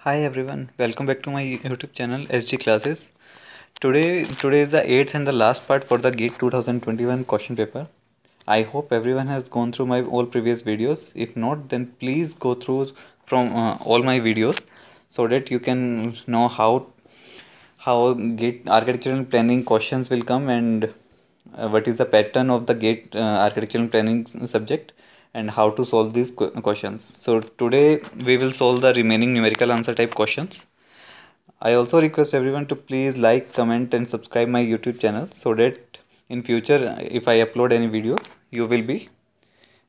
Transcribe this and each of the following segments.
Hi everyone, welcome back to my YouTube channel SG Classes. Today is the eighth and the last part for the GATE 2021 question paper. I hope everyone has gone through my all previous videos. If not, then please go through from all my videos so that you can know how GATE architectural planning questions will come and what is the pattern of the GATE architectural planning subject and how to solve these questions. So today we will solve the remaining numerical answer type questions. I also request everyone to please like, comment and subscribe my YouTube channel so that in future if I upload any videos you will be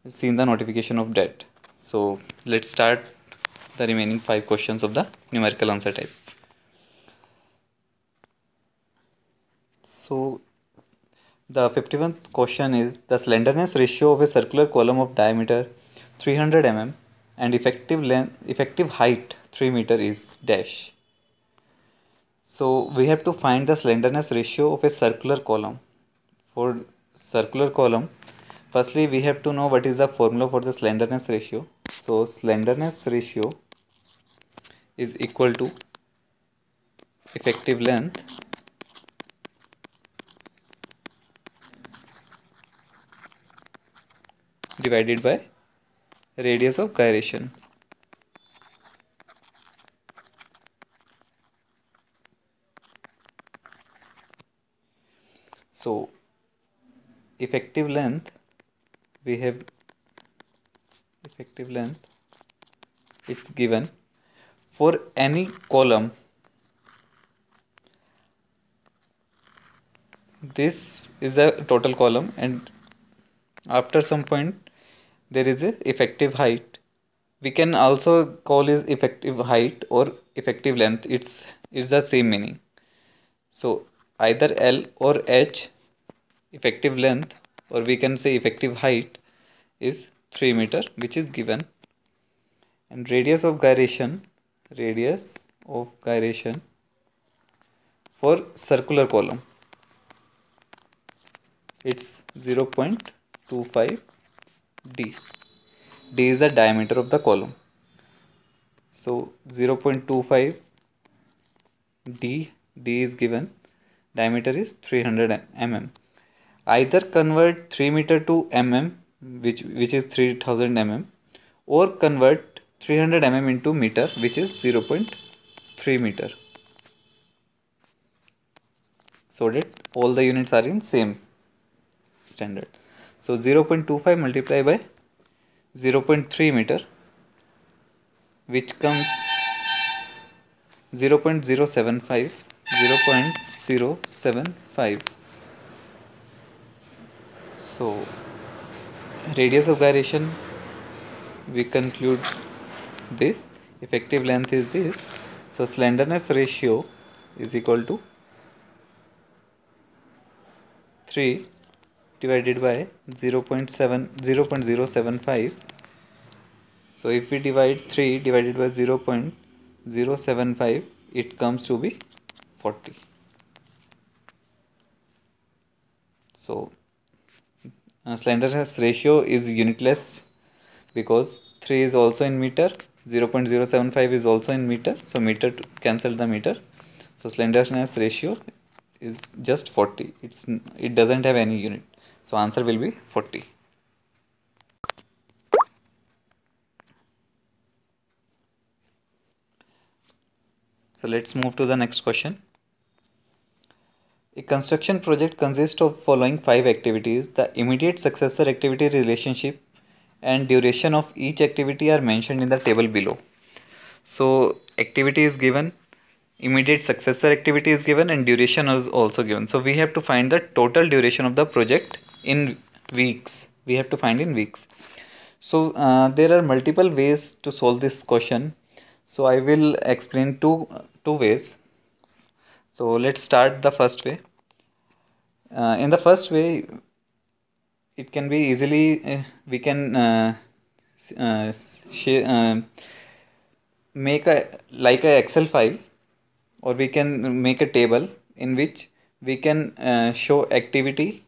seeing the notification of that. So let's start the remaining 5 questions of the numerical answer type. So the 51st question is the slenderness ratio of a circular column of diameter 300 mm and effective height 3 meter is dash. So we have to find the slenderness ratio of a circular column. For circular column, firstly we have to know what is the formula for the slenderness ratio. So slenderness ratio is equal to effective length divided by radius of gyration. So effective length, we have effective length, it's given for any column. This is a total column and after some point there is a effective height. We can also call it effective height or effective length. It's the same meaning. So either L or H, effective length, or we can say effective height is 3 meter, which is given, and radius of gyration for circular column, it's 0.25 d. D is the diameter of the column. So 0.25 d is given, diameter is 300 mm. Either convert 3 meter to mm, which is 3000 mm, or convert 300 mm into meter, which is 0.3 meter, so that all the units are in same standard. So 0.25 multiplied by 0.3 meter, which comes 0.075. 0.075. So radius of gyration, we conclude this, effective length is this. So slenderness ratio is equal to 3 divided by 0.075. So if we divide 3 divided by 0.075, it comes to be 40. So slenderness ratio is unitless because 3 is also in meter, 0.075 is also in meter, so meter to cancel the meter. So slenderness ratio is just 40. It doesn't have any unit. So answer will be 40. So let's move to the next question. A construction project consists of following 5 activities. The immediate successor activity relationship and duration of each activity are mentioned in the table below. So activity is given, immediate successor activity is given, and duration is also given. So we have to find the total duration of the project in weeks. We have to find in weeks. So there are multiple ways to solve this question. So I will explain two ways. So let's start the first way. In the first way, it can be easily we can make a like a Excel file, or we can make a table in which we can show activity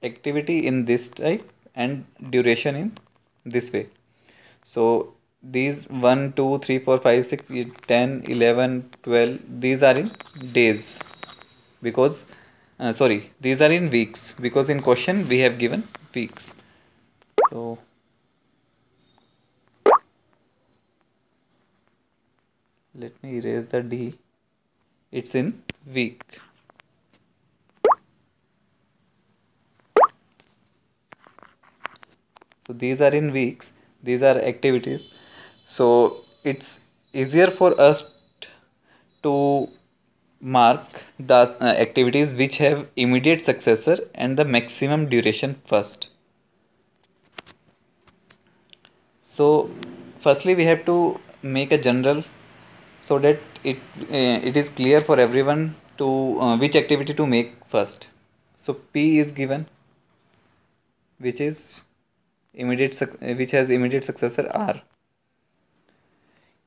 in this type and duration in this way. So these 1, 2, 3, 4, 5, 6, 10, 11, 12, these are in days, because sorry, these are in weeks, because in question we have given weeks. So let me erase the D. It's in week. So these are in weeks, these are activities. So it's easier for us to mark the activities which have immediate successor and the maximum duration first. So firstly we have to make a general, so that it is clear for everyone to which activity to make first. So P is given, which is which has immediate successor R.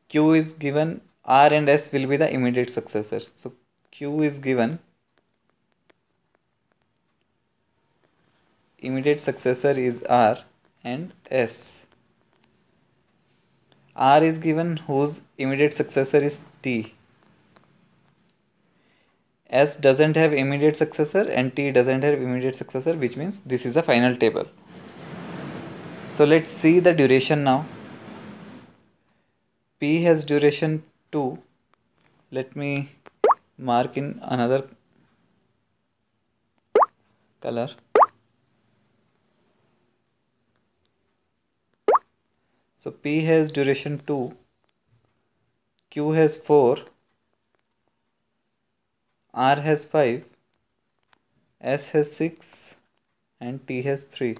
Q is given, R and S will be the immediate successors. So Q is given, immediate successor is R and S. R is given, whose immediate successor is T. S doesn't have immediate successor and T doesn't have immediate successor, which means this is a final table. So let's see the duration now. P has duration 2. Let me mark in another color. So P has duration 2, Q has 4, R has 5, S has 6 and T has 3.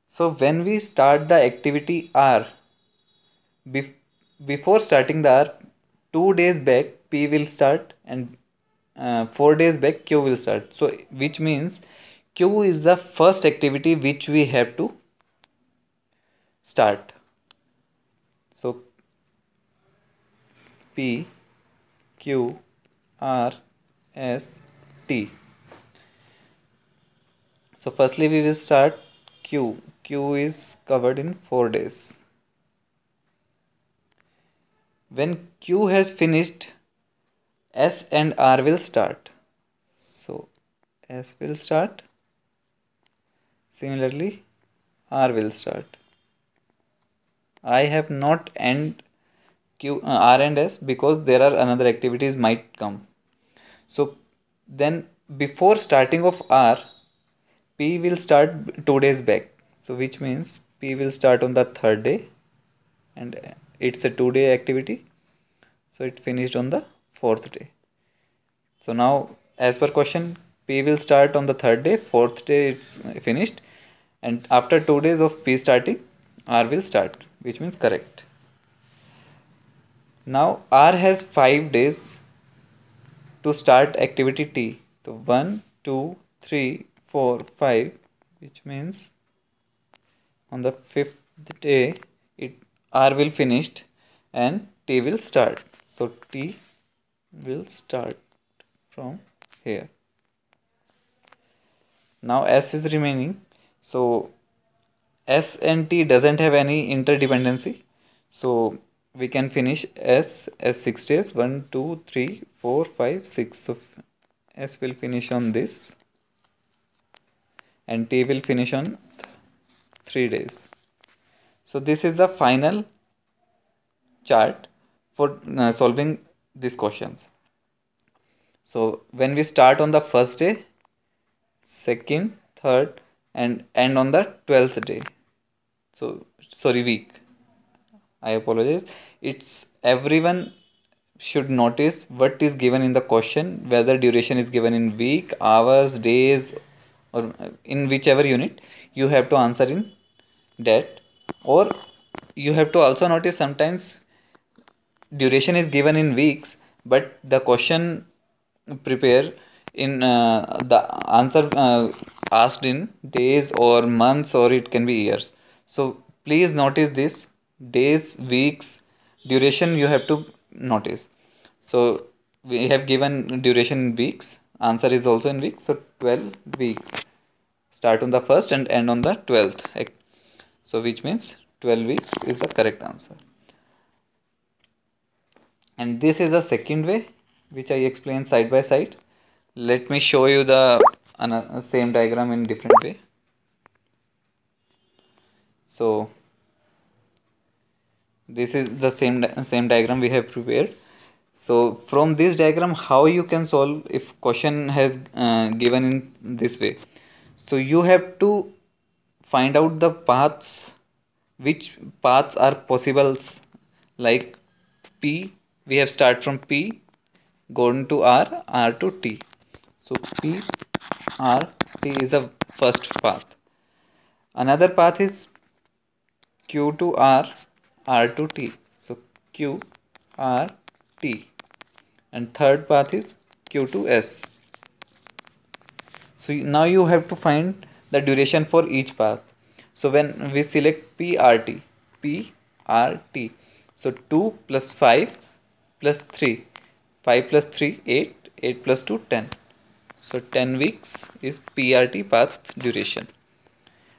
So when we start the activity R, before starting the R, 2 days back P will start and 4 days back Q will start. So which means Q is the first activity which we have to start. So P, Q, R, S, T. So firstly we will start Q. Q is covered in 4 days. When Q has finished, S and R will start. So S will start. Similarly, R will start. I have not end R and S because there are another activities might come. So then before starting of R, P will start 2 days back. So which means P will start on the 3rd day and it's a 2-day activity. So it finished on the 4th day. So now as per question, P will start on the 3rd day, 4th day it's finished, and after 2 days of P starting, R will start, which means correct. Now R has 5 days to start activity T. So 1, 2, 3, 4, 5, which means on the 5th day R will finished and T will start. So T will start from here. Now S is remaining. So S and T doesn't have any interdependency. So we can finish S as 6 days. 1, 2, 3, 4, 5, 6. So S will finish on this and T will finish on 3 days. So this is the final chart for solving these questions. So when we start on the 1st day, 2nd, 3rd and end on the 12th day. So sorry, week. I apologize. It's everyone should notice what is given in the question, whether duration is given in week, hours, days, or in whichever unit. You have to answer in that, or you have to also notice sometimes duration is given in weeks, but the question prepare in the answer asked in days or months, or it can be years. So please notice this: days, weeks, duration you have to notice. So we have given duration in weeks, answer is also in weeks. So 12 weeks, start on the 1st and end on the 12th. So which means 12 weeks is the correct answer. And this is the second way which I explained side by side. Let me show you the same diagram in different way. So this is the same diagram we have prepared. So from this diagram, how you can solve if question has given in this way. So you have to find out the paths, which paths are possibles, like P, we have start from P, gone to R, R to T. So P, R, T is the first path. Another path is Q to R, R to T. So Q, R, T. And third path is Q to S. So now you have to find the duration for each path. So when we select PRT, PRT. So 2 plus 5 plus 3. 5 plus 3, 8. 8 plus 2, 10. So 10 weeks is PRT path duration.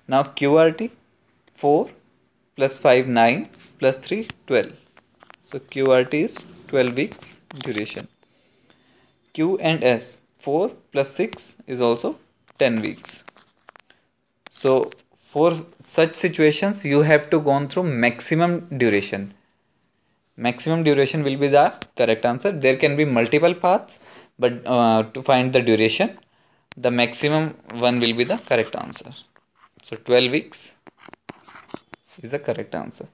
Now QRT, 4 plus 5, 9 plus 3, 12. So QRT is 12 weeks duration. Q and S, 4 plus 6 is also 10 weeks. So for such situations you have to go through maximum duration. Maximum duration will be the correct answer. There can be multiple paths, but to find the duration, the maximum one will be the correct answer. So 12 weeks is the correct answer.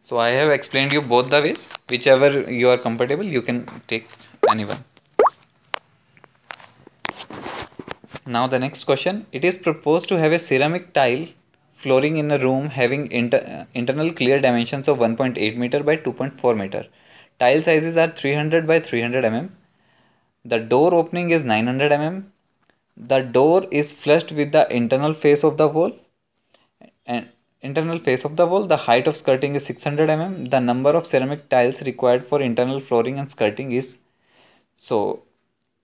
So I have explained you both the ways. Whichever you are comfortable, you can take anyone. Now the next question. It is proposed to have a ceramic tile flooring in a room having internal clear dimensions of 1.8 meter by 2.4 meter. Tile sizes are 300 by 300 mm. The door opening is 900 mm. The door is flushed with the internal face of the wall. And the height of skirting is 600 mm. The number of ceramic tiles required for internal flooring and skirting is. So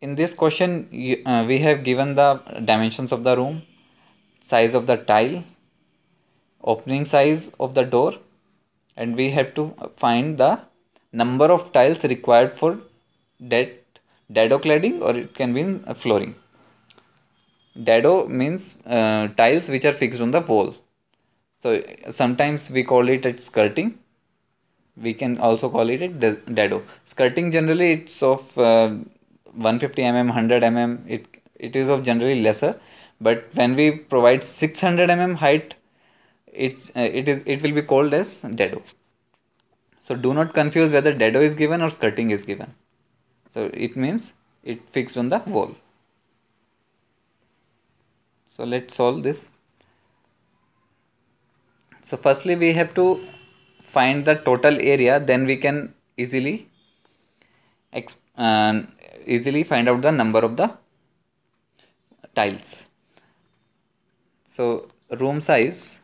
in this question we have given the dimensions of the room, size of the tile, opening size of the door, and we have to find the number of tiles required for dado cladding, or it can be in flooring. Dado means tiles which are fixed on the wall. So sometimes we call it as skirting. We can also call it dado. Skirting generally it's of 150 mm, 100 mm. It is of generally lesser. But when we provide 600 mm height, it will be called as dado. So do not confuse whether dado is given or skirting is given. So it means it fixed on the wall. So let's solve this. So firstly we have to find the total area, then we can easily find out the number of the tiles. So room size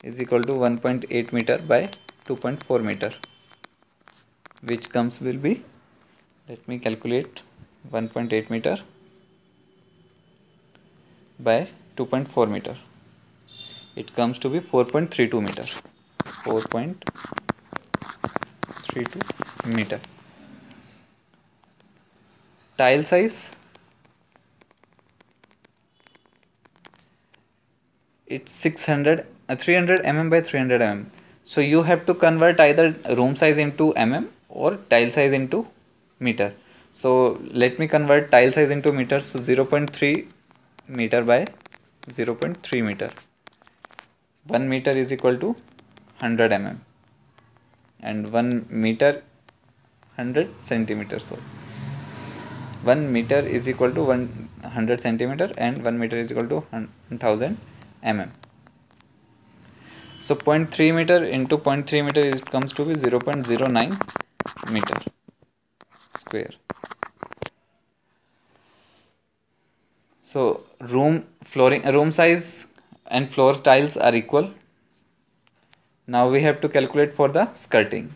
is equal to 1.8 meter by 2.4 meter, which will be, let me calculate, 1.8 meter by 2.4 meter. It comes to be 4.32 meter. 4.32 meter. Tile size, it's 300 mm by 300 mm. So you have to convert either room size into mm or tile size into meter. So let me convert tile size into meter. So 0.3 meter by 0.3 meter. 1 meter is equal to 100 mm, and 1 meter 100 centimeters. So 1 meter is equal to 100 centimeter and 1 meter is equal to 1000 mm. So 0.3 meter into 0.3 meter comes to be 0.09 meter square. So room size and floor tiles are equal. Now we have to calculate for the skirting.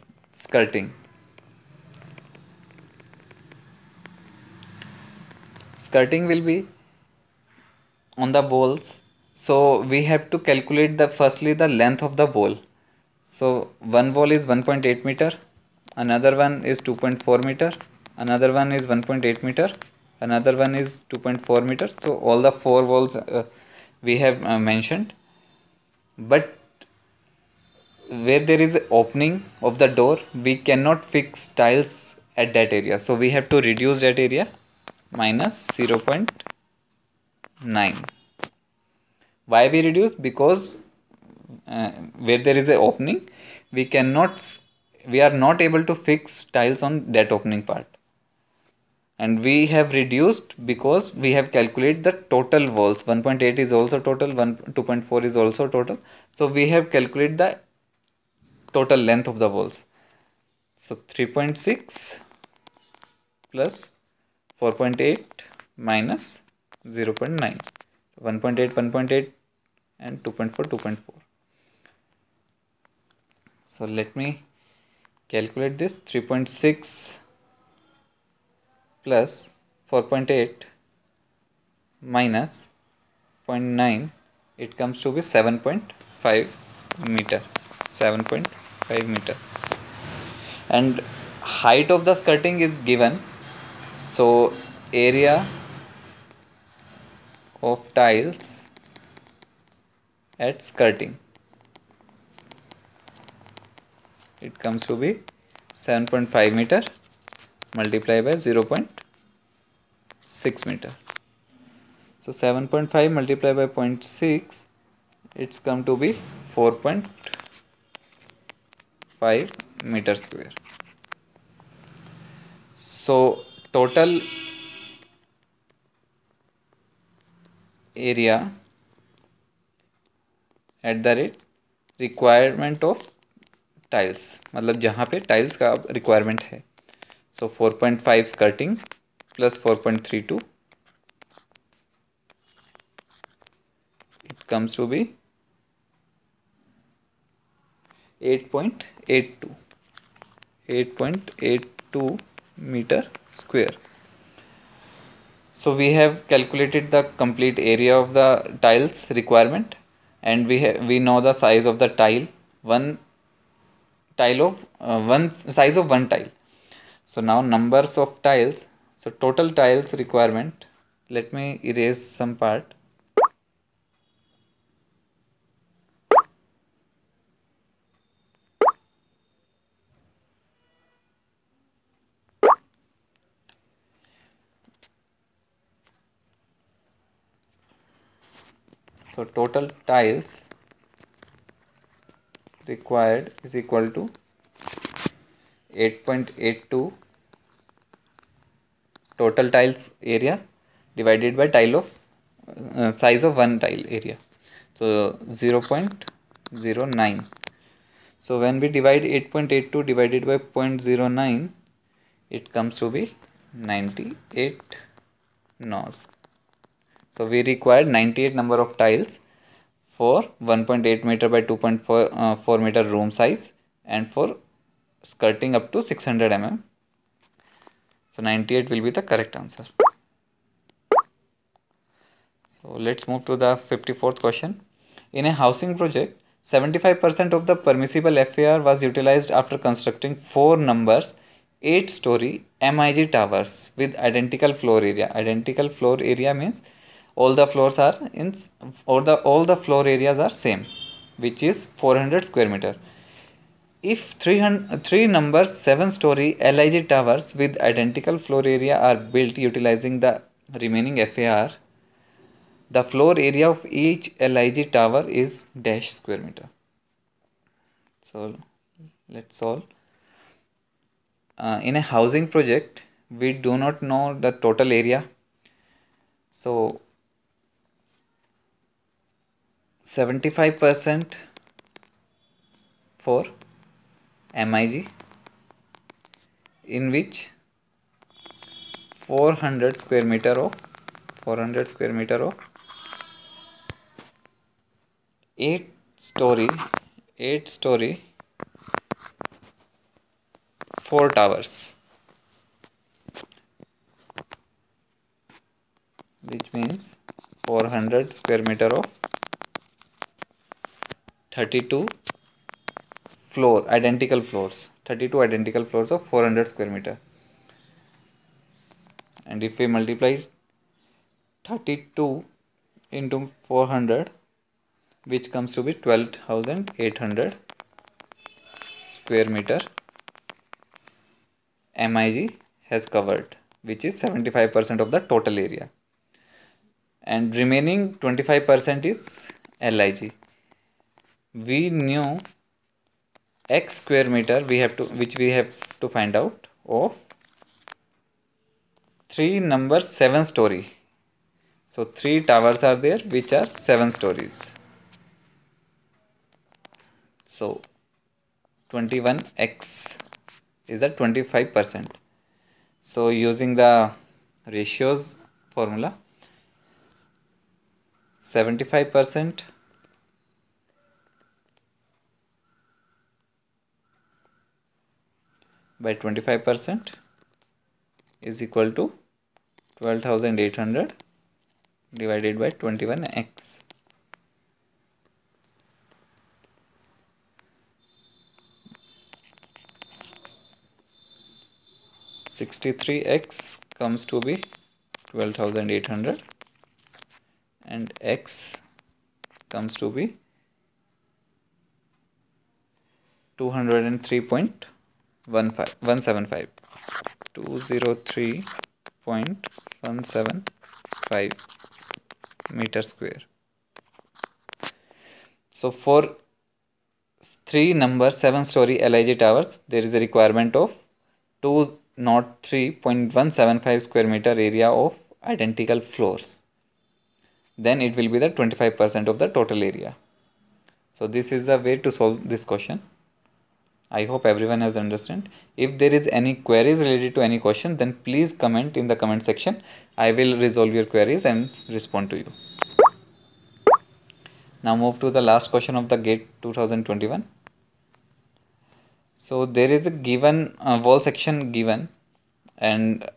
Skirting will be on the walls So we have to calculate the firstly the length of the wall. So one wall is 1.8 meter, another one is 2.4 meter, another one is 1.8 meter, another one is 2.4 meter. So all the four walls we have mentioned. But where there is a opening of the door, we cannot fix tiles at that area. So we have to reduce that area minus 0.9. Why we reduce? Because where there is a opening, we are not able to fix tiles on that opening part, and we have reduced because we have calculated the total walls. 1.8 is also total, 2.4 is also total, so we have calculated the total length of the walls. So 3.6 plus 4.8 minus 0.9, 1.8 1.8 and 2.4 2.4. So let me calculate this. 3.6 plus 4.8 minus 0.9, it comes to be 7.5 meter. 7.5 meter. And height of the skirting is given. So area of tiles at skirting, it comes to be 7.5 meter multiplied by 0.6 meter. So 7.5 multiplied by 0.6, it's come to be 4.5 meter square. So total area at the rate requirement of tiles, मतलब जहाँ पे tiles का requirement है. So 4.5 skirting plus 4.32, it comes to be 8.82 meter square. So we have calculated the complete area of the tiles requirement, and we know the size of the tile. One size of one tile. So now numbers of tiles. So total tiles requirement, let me erase some part. So total tiles required is equal to 8.82 total tiles area divided by tile of size of one tile area. So 0.09. So when we divide 8.82 divided by 0.09, it comes to be 98 nos. So we require 98 number of tiles for 1.8 meter by 2.4 meter room size, and for skirting up to 600 mm. So 98 will be the correct answer. So let's move to the 54th question. In a housing project, 75% of the permissible FAR was utilized after constructing 4 numbers 8-story MIG towers with identical floor area. Identical floor area means all the floors are all the floor areas are same, which is 400 square meter. If 3 numbers 7-story LIG towers with identical floor area are built utilizing the remaining FAR, the floor area of each LIG tower is dash square meter. So let's solve. In a housing project, we do not know the total area. So 75% for MIG, in which 400 square meter of 8-story 4 towers, which means 400 square meter of 32 identical floors of 400 square meter. And if we multiply 32 into 400, which comes to be 12,800 square meter, MIG has covered, which is 75% of the total area, and remaining 25% is LIG. We knew x square meter which we have to find out of 7 story. So 3 towers are there which are 7 stories. So 21x is a 25%. So using the ratios formula, 75% by 25% is equal to 12,800 divided by 21x. $63x comes to be 12,800 and x comes to be 203.175 203.175 meter square. So for 7 story LIG towers, there is a requirement of 203.175 square meter area of identical floors. Then it will be the 25% of the total area. So this is the way to solve this question. I hope everyone has understood. If there is any queries related to any question, then please comment in the comment section. I will resolve your queries and respond to you. Now move to the last question of the GATE 2021. So there is a given wall section given, and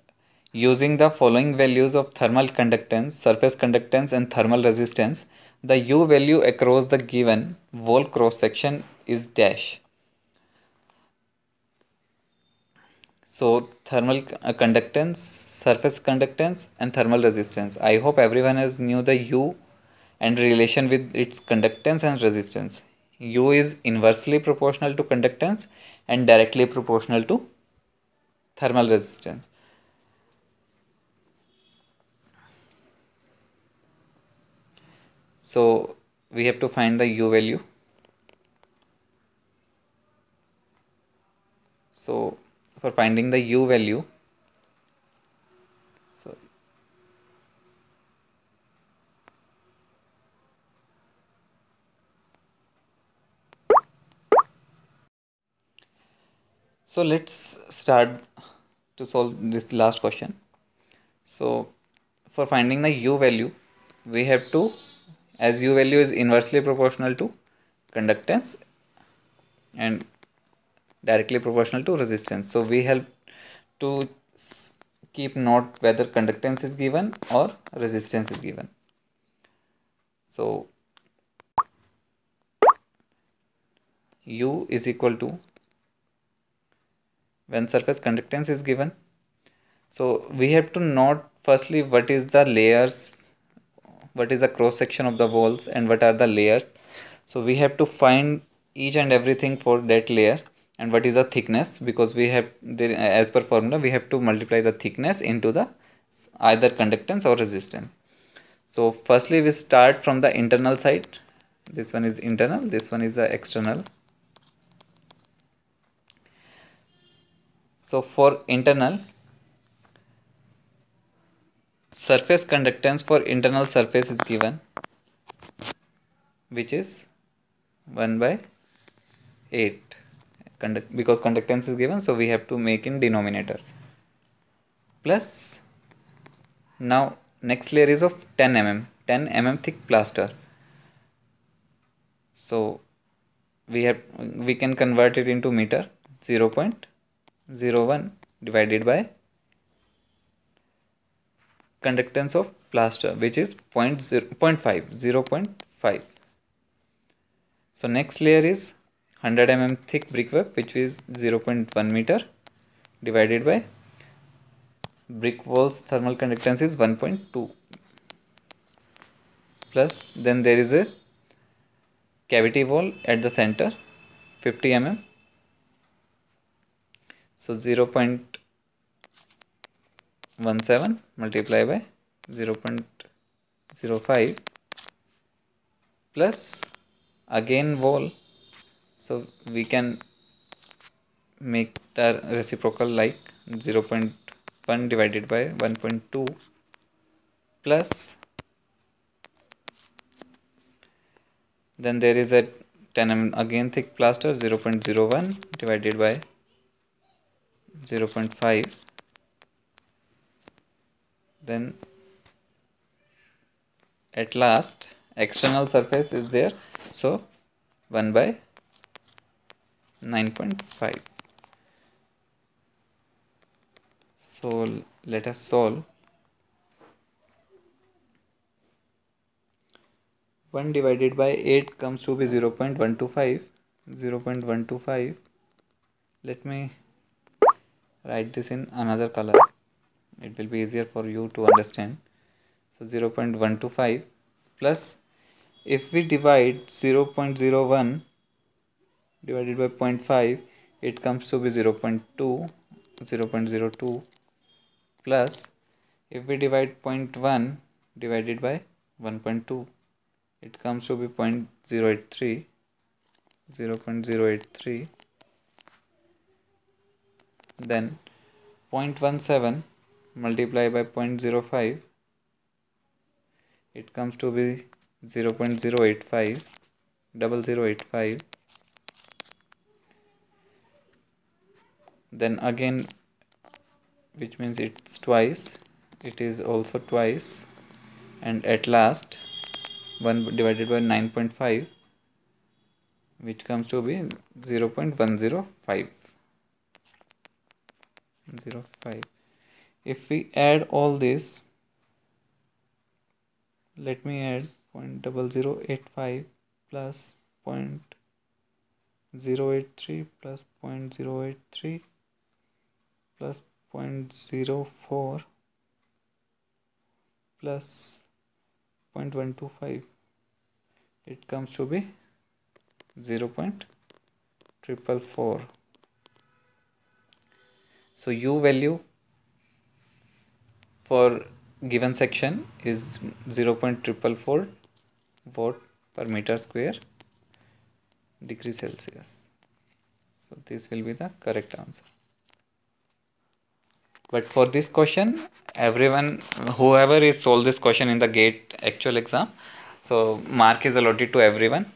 using the following values of thermal conductance, surface conductance and thermal resistance, the U value across the given wall cross section is dash. So thermal conductance, surface conductance and thermal resistance. I hope everyone has knew the U and relation with its conductance and resistance. U is inversely proportional to conductance and directly proportional to thermal resistance. So we have to find the U value. So for finding the U value, so let's start to solve this last question. So for finding the U value, we have to, as U value is inversely proportional to conductance and directly proportional to resistance. So we have to keep note whether conductance is given or resistance is given. So U is equal to, when surface conductance is given, so we have to note firstly what is the layers, what is the cross section of the walls and what are the layers. So we have to find each and everything for that layer, and what is the thickness, because we have there, as per formula we have to multiply the thickness into the either conductance or resistance. So firstly we start from the internal side. This one is internal, this one is the external. So for internal, surface conductance for internal surface is given, which is 1 by 8. Because conductance is given, so we have to make in denominator, plus now next layer is of 10 mm thick plaster. So we can convert it into meter. 0.01 divided by conductance of plaster, which is 0.5. So next layer is 100 mm thick brickwork, which is 0.1 meter, divided by brick walls thermal conductance is 1.2, plus then there is a cavity wall at the center 50 mm. So 0.17 multiply by 0.05 plus again wall. So we can make the reciprocal like 0.1 divided by 1.2 plus then there is a 10 mm again thick plaster 0.01 divided by 0.5. Then at last external surface is there, so 1 by 9.5. So let us solve. 1 divided by 8 comes to be 0.125. 0.125. Let me write this in another color. It will be easier for you to understand. So 0.125 plus, if we divide 0.01 divided by 0.5, it comes to be 0.2, 0.02 plus, if we divide 0.1 divided by 1.2, it comes to be 0.083, 0.083. Then 0.17 multiplied by 0.05, it comes to be 0.085, 0085. Then again, which means it's twice, it is also twice, and at last 1 divided by 9.5, which comes to be 0.105. If we add all this, let me add 0.0085 plus 0.083 plus 0.083 plus 0.04 plus 0.125, it comes to be 0.444. So U value for given section is 0.444 watt per meter square degree Celsius. So this will be the correct answer. But for this question, everyone, whoever is solved this question in the GATE actual exam, so mark is allotted to everyone,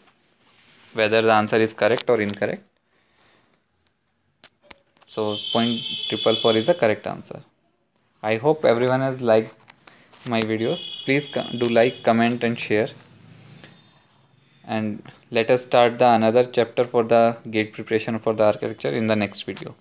whether the answer is correct or incorrect. So 0.444 is the correct answer. I hope everyone has liked my videos. Please do like, comment and share. And let us start the another chapter for the GATE preparation for the architecture in the next video.